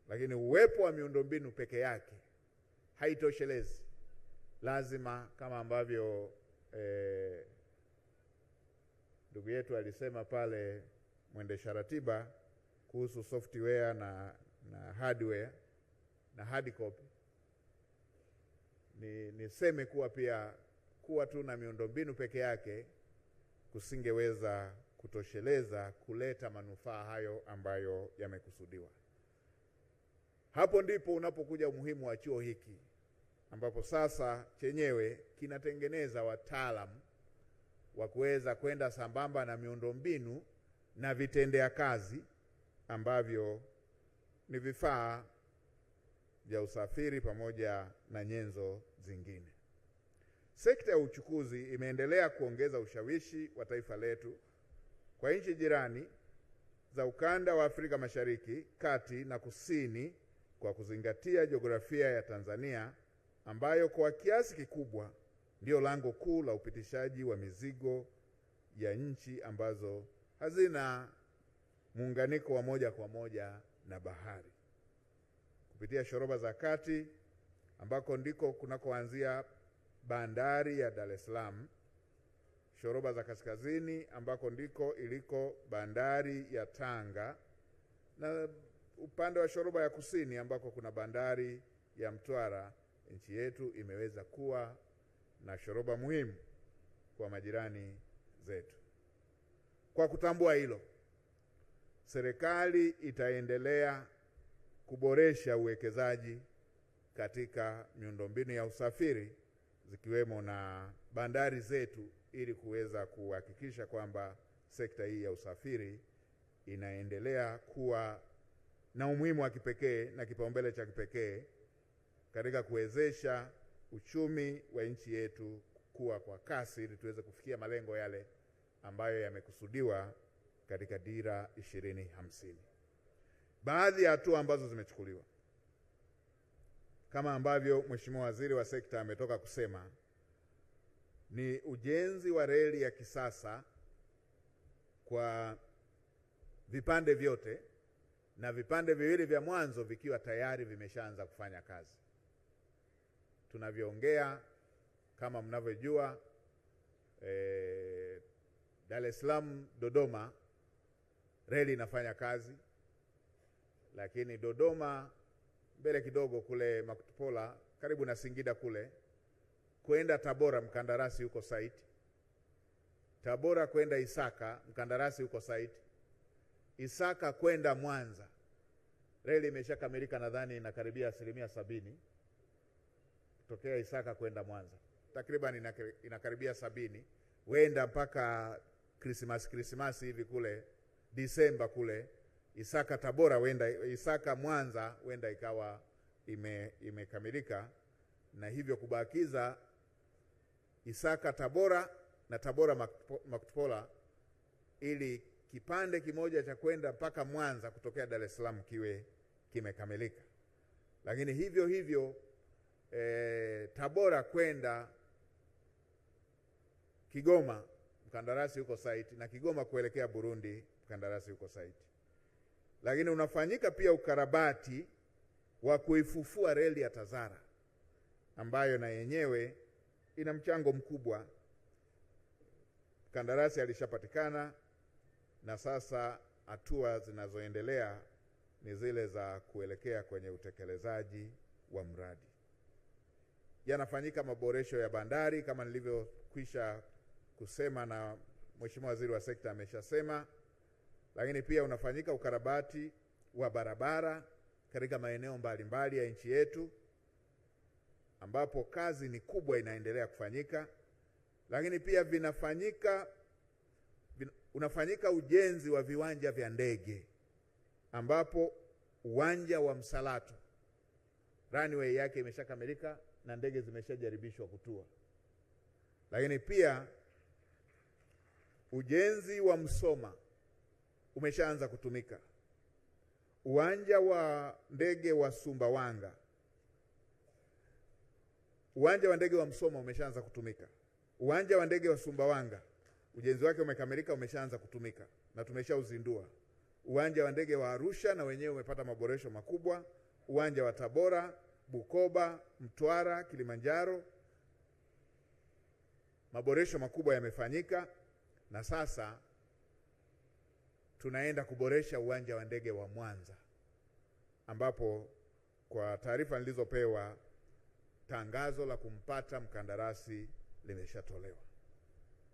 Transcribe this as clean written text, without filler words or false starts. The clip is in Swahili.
lakini uwepo wa miundombinu peke yake haitoshelezi. Lazima, kama ambavyo ndugu yetu alisema pale, mwendesha ratiba, kuhusu software na hardware na hard copy, niseme kuwa pia kuwa tu na miundombinu peke yake kusingeweza kutosheleza kuleta manufaa hayo ambayo yamekusudiwa. Hapo ndipo unapokuja umuhimu wa chuo hiki, ambapo sasa chenyewe kinatengeneza wataalamu wa kuweza kwenda sambamba na miundombinu na vitendea kazi ambavyo ni vifaa vya usafiri pamoja na nyenzo zingine. Sekta ya uchukuzi imeendelea kuongeza ushawishi wa taifa letu kwa nchi jirani za ukanda wa Afrika Mashariki, Kati na Kusini, kwa kuzingatia jiografia ya Tanzania ambayo kwa kiasi kikubwa ndio lango kuu la upitishaji wa mizigo ya nchi ambazo hazina muunganiko wa moja kwa moja na bahari. Kupitia shoroba za kati ambako ndiko kunakoanzia bandari ya Dar es Salaam, shoroba za kaskazini ambako ndiko iliko bandari ya Tanga, na upande wa shoroba ya kusini ambako kuna bandari ya Mtwara, nchi yetu imeweza kuwa na shoroba muhimu kwa majirani zetu. Kwa kutambua hilo, serikali itaendelea kuboresha uwekezaji katika miundombinu ya usafiri zikiwemo na bandari zetu ili kuweza kuhakikisha kwamba sekta hii ya usafiri inaendelea kuwa na umuhimu wa kipekee na kipaumbele cha kipekee katika kuwezesha uchumi wa nchi yetu kukua kwa kasi ili tuweze kufikia malengo yale ambayo yamekusudiwa katika Dira 2050. Baadhi ya hatua ambazo zimechukuliwa kama ambavyo Mheshimiwa Waziri wa Sekta ametoka kusema ni ujenzi wa reli ya kisasa kwa vipande vyote, na vipande viwili vya mwanzo vikiwa tayari vimeshaanza kufanya kazi. Tunavyoongea, kama mnavyojua, Dar es Salaam Dodoma reli inafanya kazi, lakini Dodoma mbele kidogo kule Makutupola karibu na Singida kule kwenda Tabora mkandarasi yuko site. Tabora kwenda Isaka mkandarasi yuko site. Isaka kwenda Mwanza reli imeshakamilika, nadhani inakaribia 70%. Kutokea Isaka kwenda Mwanza takriban inakaribia 70%, wenda mpaka Christmas hivi kule Disemba kule. Isaka Tabora wenda, Isaka Mwanza wenda ikawa imekamilika, na hivyo kubakiza Isaka Tabora na Tabora Makutupola ili kipande kimoja cha kwenda mpaka Mwanza kutokea Dar es Salaam kiwe kimekamilika. Lakini hivyo hivyo Tabora kwenda Kigoma mkandarasi yuko site, na Kigoma kuelekea Burundi mkandarasi yuko site. Lakini unafanyika pia ukarabati wa kuifufua reli ya Tazara ambayo na yenyewe ina mchango mkubwa. Mkandarasi alishapatikana na sasa hatua zinazoendelea ni zile za kuelekea kwenye utekelezaji wa mradi. Yanafanyika maboresho ya bandari kama nilivyokwisha kusema na Mheshimiwa Waziri wa Sekta ameshasema, lakini pia unafanyika ukarabati wa barabara katika maeneo mbalimbali ya nchi yetu ambapo kazi ni kubwa inaendelea kufanyika. Lakini pia unafanyika ujenzi wa viwanja vya ndege ambapo uwanja wa Msalato runway yake imeshakamilika na ndege zimeshajaribishwa kutua. Lakini pia ujenzi wa Msoma umeshaanza kutumika. Uwanja wa ndege wa Sumbawanga, uwanja wa ndege wa Msoma umeshaanza kutumika. Uwanja wa ndege wa Sumbawanga ujenzi wake umekamilika, umeshaanza kutumika na tumeshauzindua. Uwanja wa ndege wa Arusha na wenyewe umepata maboresho makubwa. Uwanja wa Tabora, Bukoba, Mtwara, Kilimanjaro, maboresho makubwa yamefanyika, na sasa tunaenda kuboresha uwanja wa ndege wa Mwanza, ambapo kwa taarifa nilizopewa tangazo la kumpata mkandarasi limeshatolewa.